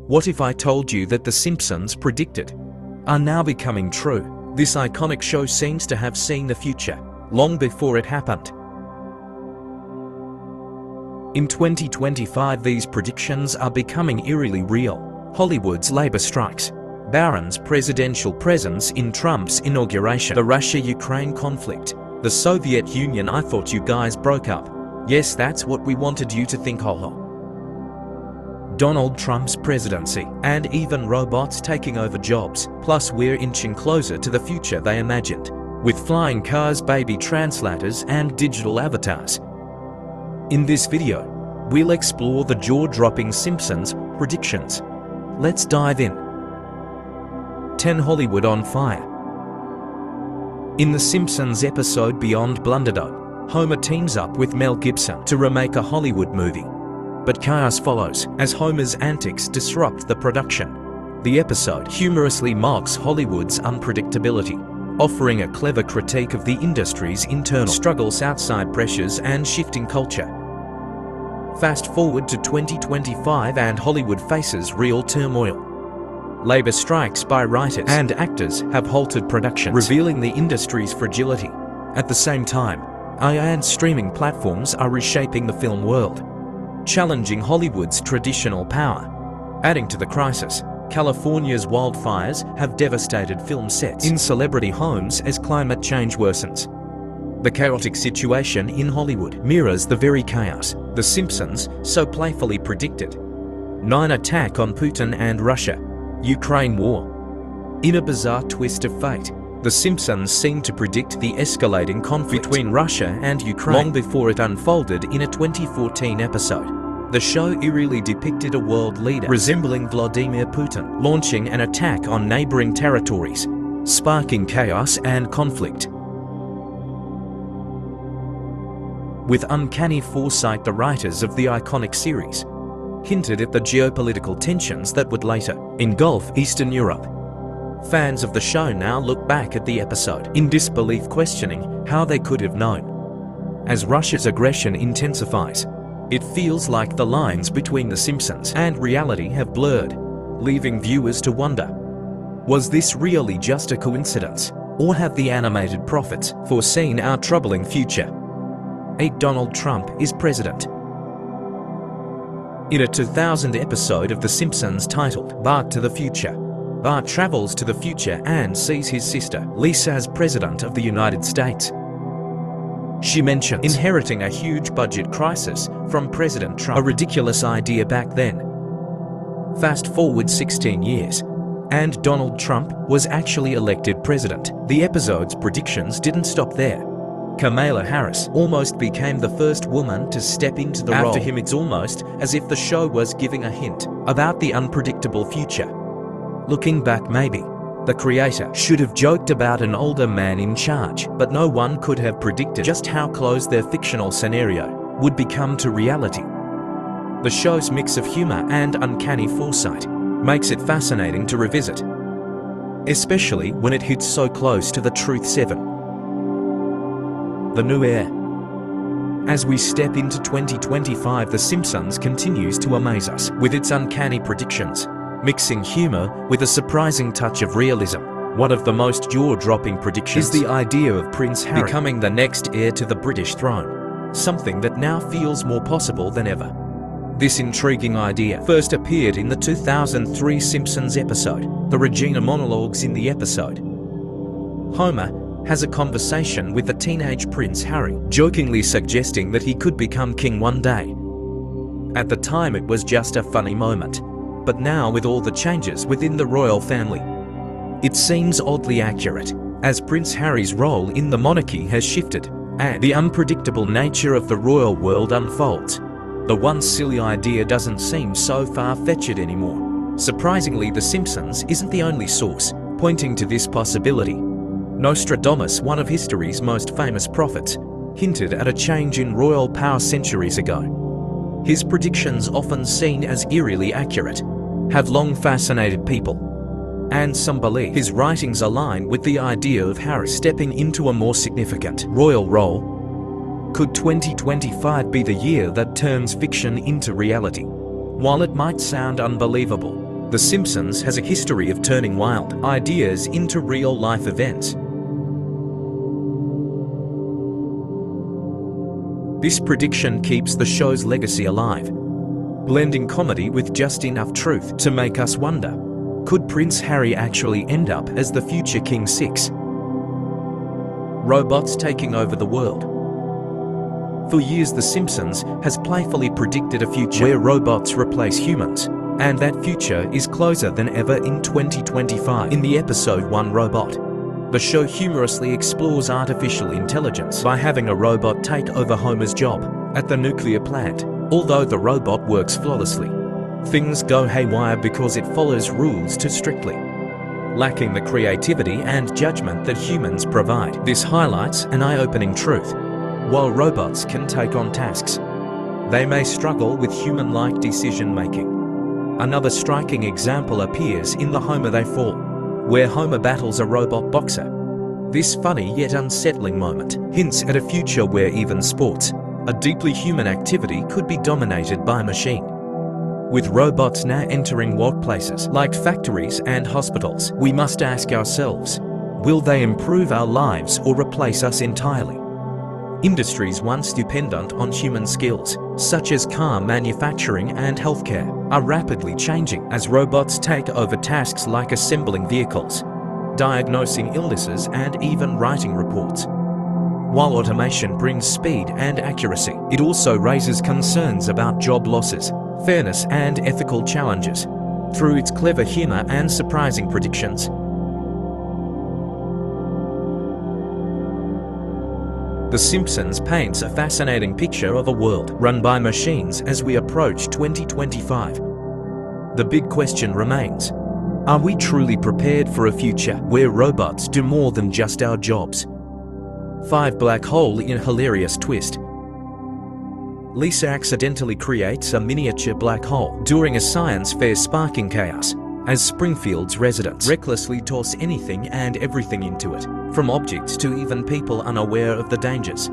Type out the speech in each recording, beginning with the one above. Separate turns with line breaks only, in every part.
What if I told you that the Simpsons predicted are now becoming true? This iconic show seems to have seen the future long before it happened. In 2025, these predictions are becoming eerily real. Hollywood's labor strikes, Barron's presidential presence in Trump's inauguration, the Russia-Ukraine conflict, the Soviet Union. I thought you guys broke up. Yes, that's what we wanted you to think. Donald Trump's presidency, and even robots taking over jobs. Plus, we're inching closer to the future they imagined, with flying cars, baby translators, and digital avatars. In this video, we'll explore the jaw-dropping Simpsons predictions. Let's dive in. 10 Hollywood on fire. In the Simpsons episode Beyond Blunderdome, Homer teams up with Mel Gibson to remake a Hollywood movie. But chaos follows as Homer's antics disrupt the production. The episode humorously mocks Hollywood's unpredictability, offering a clever critique of the industry's internal struggles, outside pressures, and shifting culture. Fast forward to 2025 and Hollywood faces real turmoil. Labor strikes by writers and actors have halted production, revealing the industry's fragility. At the same time, AI and streaming platforms are reshaping the film world, challenging Hollywood's traditional power. Adding to the crisis, California's wildfires have devastated film sets in celebrity homes as climate change worsens. The chaotic situation in Hollywood mirrors the very chaos The Simpsons so playfully predicted. 9 Attack on Putin and Russia, Ukraine war. In a bizarre twist of fate, The Simpsons seemed to predict the escalating conflict between Russia and Ukraine long before it unfolded in a 2014 episode. The show eerily depicted a world leader resembling Vladimir Putin launching an attack on neighboring territories, sparking chaos and conflict. With uncanny foresight, the writers of the iconic series hinted at the geopolitical tensions that would later engulf Eastern Europe. Fans of the show now look back at the episode in disbelief, questioning how they could have known. As Russia's aggression intensifies, it feels like the lines between The Simpsons and reality have blurred, leaving viewers to wonder, was this really just a coincidence, or have the animated prophets foreseen our troubling future? 8 Donald Trump is president. In a 2000 episode of The Simpsons titled Bart to the Future, Bart travels to the future and sees his sister, Lisa, as President of the United States. She mentions inheriting a huge budget crisis from President Trump, a ridiculous idea back then. Fast forward 16 years, and Donald Trump was actually elected president. The episode's predictions didn't stop there. Kamala Harris almost became the first woman to step into the role. After him, it's almost as if the show was giving a hint about the unpredictable future. Looking back, maybe the creator should have joked about an older man in charge, but no one could have predicted just how close their fictional scenario would become to reality. The show's mix of humor and uncanny foresight makes it fascinating to revisit, especially when it hits so close to the truth. 7. The new heir. As we step into 2025, The Simpsons continues to amaze us with its uncanny predictions, mixing humor with a surprising touch of realism. One of the most jaw-dropping predictions is the idea of Prince Harry becoming the next heir to the British throne, something that now feels more possible than ever. This intriguing idea first appeared in the 2003 Simpsons episode, The Regina Monologues. In the episode, Homer has a conversation with the teenage Prince Harry, jokingly suggesting that he could become king one day. At the time, it was just a funny moment, but now, with all the changes within the royal family, it seems oddly accurate, as Prince Harry's role in the monarchy has shifted, and the unpredictable nature of the royal world unfolds. The once silly idea doesn't seem so far-fetched anymore. Surprisingly, The Simpsons isn't the only source pointing to this possibility. Nostradamus, one of history's most famous prophets, hinted at a change in royal power centuries ago. His predictions, often seen as eerily accurate, have long fascinated people, and some believe his writings align with the idea of Harry stepping into a more significant royal role. Could 2025 be the year that turns fiction into reality? While it might sound unbelievable, The Simpsons has a history of turning wild ideas into real-life events. This prediction keeps the show's legacy alive, blending comedy with just enough truth to make us wonder, could Prince Harry actually end up as the future King 6? Robots taking over the world. For years, The Simpsons has playfully predicted a future where robots replace humans, and that future is closer than ever in 2025. In the episode One Robot, the show humorously explores artificial intelligence by having a robot take over Homer's job at the nuclear plant. Although the robot works flawlessly, things go haywire because it follows rules too strictly, lacking the creativity and judgment that humans provide. This highlights an eye-opening truth. While robots can take on tasks, they may struggle with human-like decision-making. Another striking example appears in The Homer They Fall, where Homer battles a robot boxer. This funny yet unsettling moment hints at a future where even sports, a deeply human activity, could be dominated by a machine. With robots now entering workplaces like factories and hospitals, we must ask ourselves, will they improve our lives or replace us entirely? Industries once dependent on human skills, such as car manufacturing and healthcare, are rapidly changing as robots take over tasks like assembling vehicles, diagnosing illnesses, and even writing reports. While automation brings speed and accuracy, it also raises concerns about job losses, fairness, and ethical challenges. Through its clever humor and surprising predictions, The Simpsons paints a fascinating picture of a world run by machines as we approach 2025. The big question remains, are we truly prepared for a future where robots do more than just our jobs? 5 Black hole in hilarious twist. Lisa accidentally creates a miniature black hole during a science fair, sparking chaos as Springfield's residents recklessly toss anything and everything into it, from objects to even people unaware of the dangers.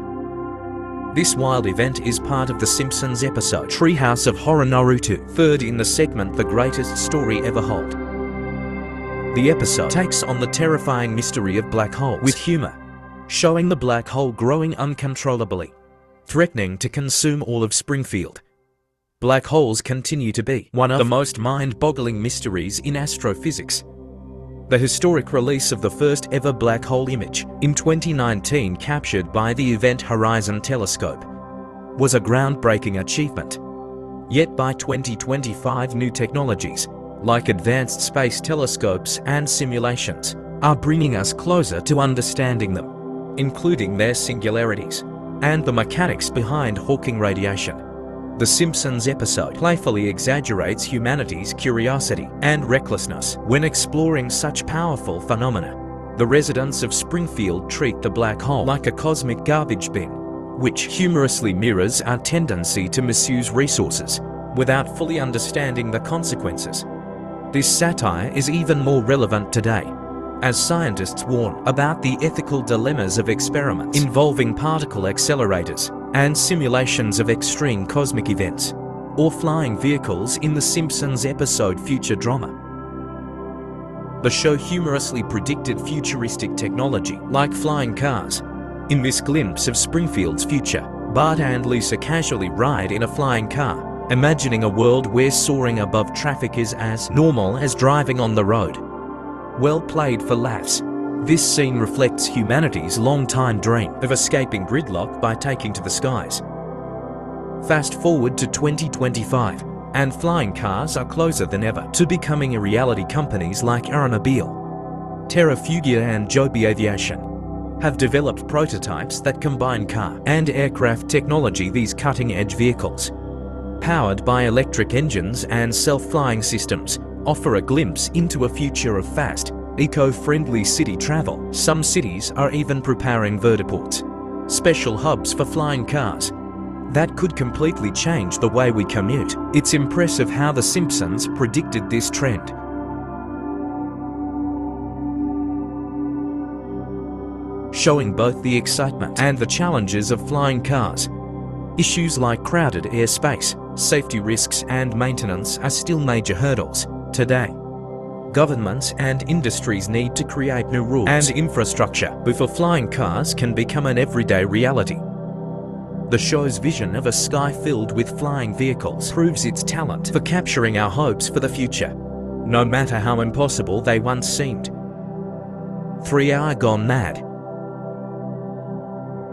This wild event is part of The Simpsons episode Treehouse of Horror Naruto, third in the segment The Greatest Story Ever Hold. The episode takes on the terrifying mystery of black holes with humor, showing the black hole growing uncontrollably, threatening to consume all of Springfield. Black holes continue to be one of the most mind-boggling mysteries in astrophysics. The historic release of the first ever black hole image in 2019, captured by the Event Horizon Telescope, was a groundbreaking achievement. Yet by 2025, new technologies like advanced space telescopes and simulations are bringing us closer to understanding them, including their singularities and the mechanics behind Hawking radiation. The Simpsons episode playfully exaggerates humanity's curiosity and recklessness when exploring such powerful phenomena. The residents of Springfield treat the black hole like a cosmic garbage bin, which humorously mirrors our tendency to misuse resources without fully understanding the consequences. This satire is even more relevant today, as scientists warn about the ethical dilemmas of experiments involving particle accelerators and simulations of extreme cosmic events, or flying vehicles in The Simpsons episode Future Drama. The show humorously predicted futuristic technology like flying cars. In this glimpse of Springfield's future, Bart and Lisa casually ride in a flying car, imagining a world where soaring above traffic is as normal as driving on the road. Well played for laughs. This scene reflects humanity's long-time dream of escaping gridlock by taking to the skies. Fast forward to 2025, and flying cars are closer than ever to becoming a reality. Companies like Aeronabil, Terrafugia and Joby Aviation have developed prototypes that combine car and aircraft technology. These cutting-edge vehicles, powered by electric engines and self-flying systems, offer a glimpse into a future of fast, eco-friendly city travel. Some cities are even preparing vertiports, special hubs for flying cars, that could completely change the way we commute. It's impressive how The Simpsons predicted this trend. Showing both the excitement and the challenges of flying cars. Issues like crowded airspace, safety risks, and maintenance are still major hurdles. today. Governments and industries need to create new rules and infrastructure before flying cars can become an everyday reality. The show's vision of a sky filled with flying vehicles proves its talent for capturing our hopes for the future, no matter how impossible they once seemed. 3 Hour Gone Mad.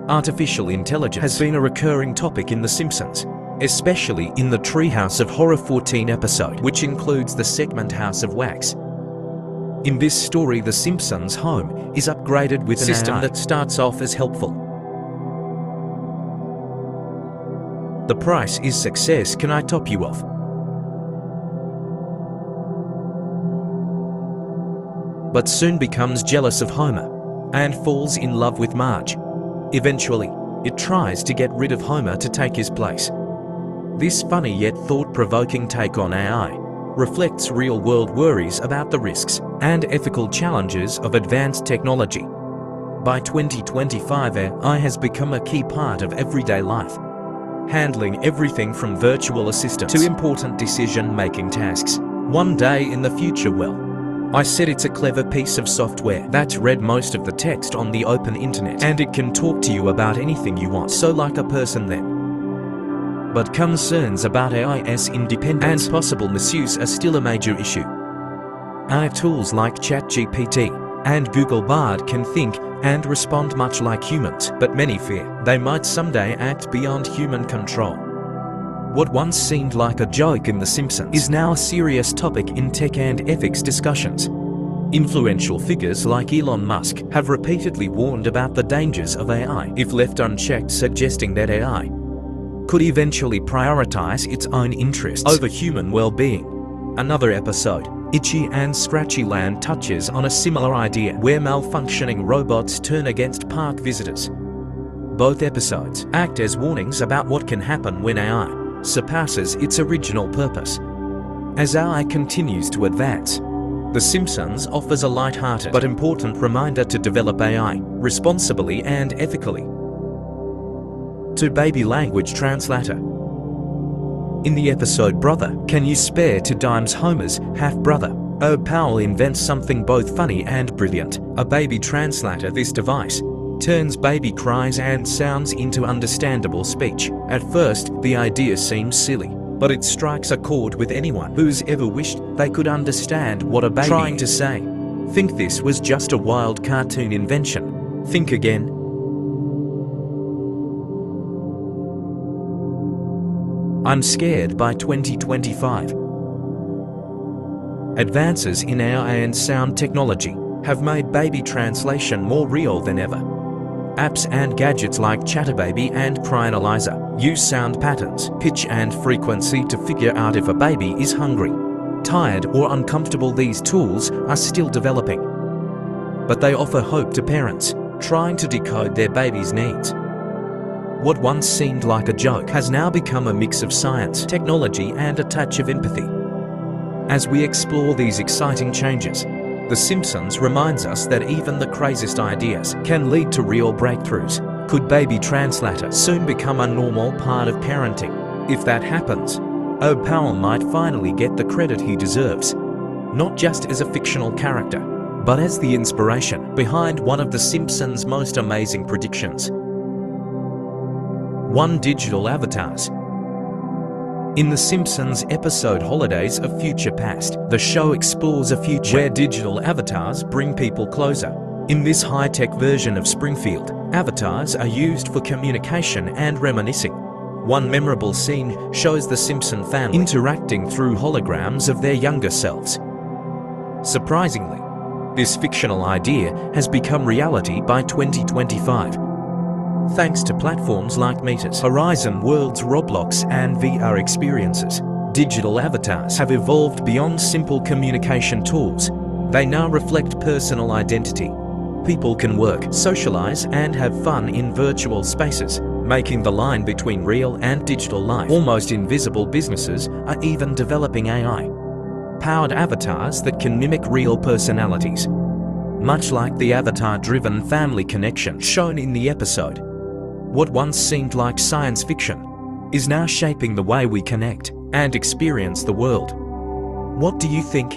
Artificial intelligence has been a recurring topic in The Simpsons, especially in the Treehouse of Horror 14 episode, which includes the segment House of Wax. In this story, The Simpsons' home is upgraded with a system that starts off as helpful. The price is success. Can I top you off? But soon becomes jealous of Homer and falls in love with Marge. Eventually, it tries to get rid of Homer to take his place. This funny yet thought-provoking take on AI reflects real-world worries about the risks and ethical challenges of advanced technology. By 2025, AI has become a key part of everyday life, handling everything from virtual assistants to important decision-making tasks. One day in the future, well, I said it's a clever piece of software that's read most of the text on the open internet, and it can talk to you about anything you want, so like a person then. But concerns about AI's independence and possible misuse are still a major issue. AI tools like ChatGPT and Google Bard can think and respond much like humans, but many fear they might someday act beyond human control. What once seemed like a joke in The Simpsons is now a serious topic in tech and ethics discussions. Influential figures like Elon Musk have repeatedly warned about the dangers of AI if left unchecked, suggesting that AI could eventually prioritize its own interests over human well-being. Another episode, Itchy and Scratchy Land, touches on a similar idea where malfunctioning robots turn against park visitors. Both episodes act as warnings about what can happen when AI surpasses its original purpose. As AI continues to advance, The Simpsons offers a light-hearted but important reminder to develop AI responsibly and ethically. To Baby Language Translator. In the episode Brother, Can You Spare 2 Dimes, Homer's half-brother, Herb Powell invents something both funny and brilliant. A baby translator. This device turns baby cries and sounds into understandable speech. At first, the idea seems silly, but it strikes a chord with anyone who's ever wished they could understand what a baby trying to say. Think this was just a wild cartoon invention? Think again. I'm scared. By 2025. Advances in AI and sound technology have made baby translation more real than ever. Apps and gadgets like Chatterbaby and Cryanalyzer use sound patterns, pitch and frequency to figure out if a baby is hungry, tired or uncomfortable. These tools are still developing, but they offer hope to parents trying to decode their baby's needs. What once seemed like a joke has now become a mix of science, technology and a touch of empathy. As we explore these exciting changes, The Simpsons reminds us that even the craziest ideas can lead to real breakthroughs. Could Baby Translator soon become a normal part of parenting? If that happens, Herb Powell might finally get the credit he deserves, not just as a fictional character, but as the inspiration behind one of The Simpsons' most amazing predictions. 1. Digital avatars. In The Simpsons episode Holidays of Future Past, the show explores a future where digital avatars bring people closer. In this high-tech version of Springfield, avatars are used for communication and reminiscing. One memorable scene shows the Simpson family interacting through holograms of their younger selves. Surprisingly, this fictional idea has become reality by 2025. Thanks to platforms like Meta's Horizon Worlds, Roblox and VR experiences, digital avatars have evolved beyond simple communication tools. They now reflect personal identity. People can work, socialize and have fun in virtual spaces, making the line between real and digital life almost invisible. Businesses are even developing AI-powered avatars that can mimic real personalities, much like the avatar-driven family connection shown in the episode. What once seemed like science fiction is now shaping the way we connect and experience the world. What do you think?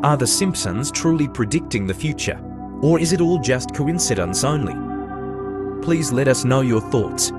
Are the Simpsons truly predicting the future? Or is it all just coincidence only? Please let us know your thoughts.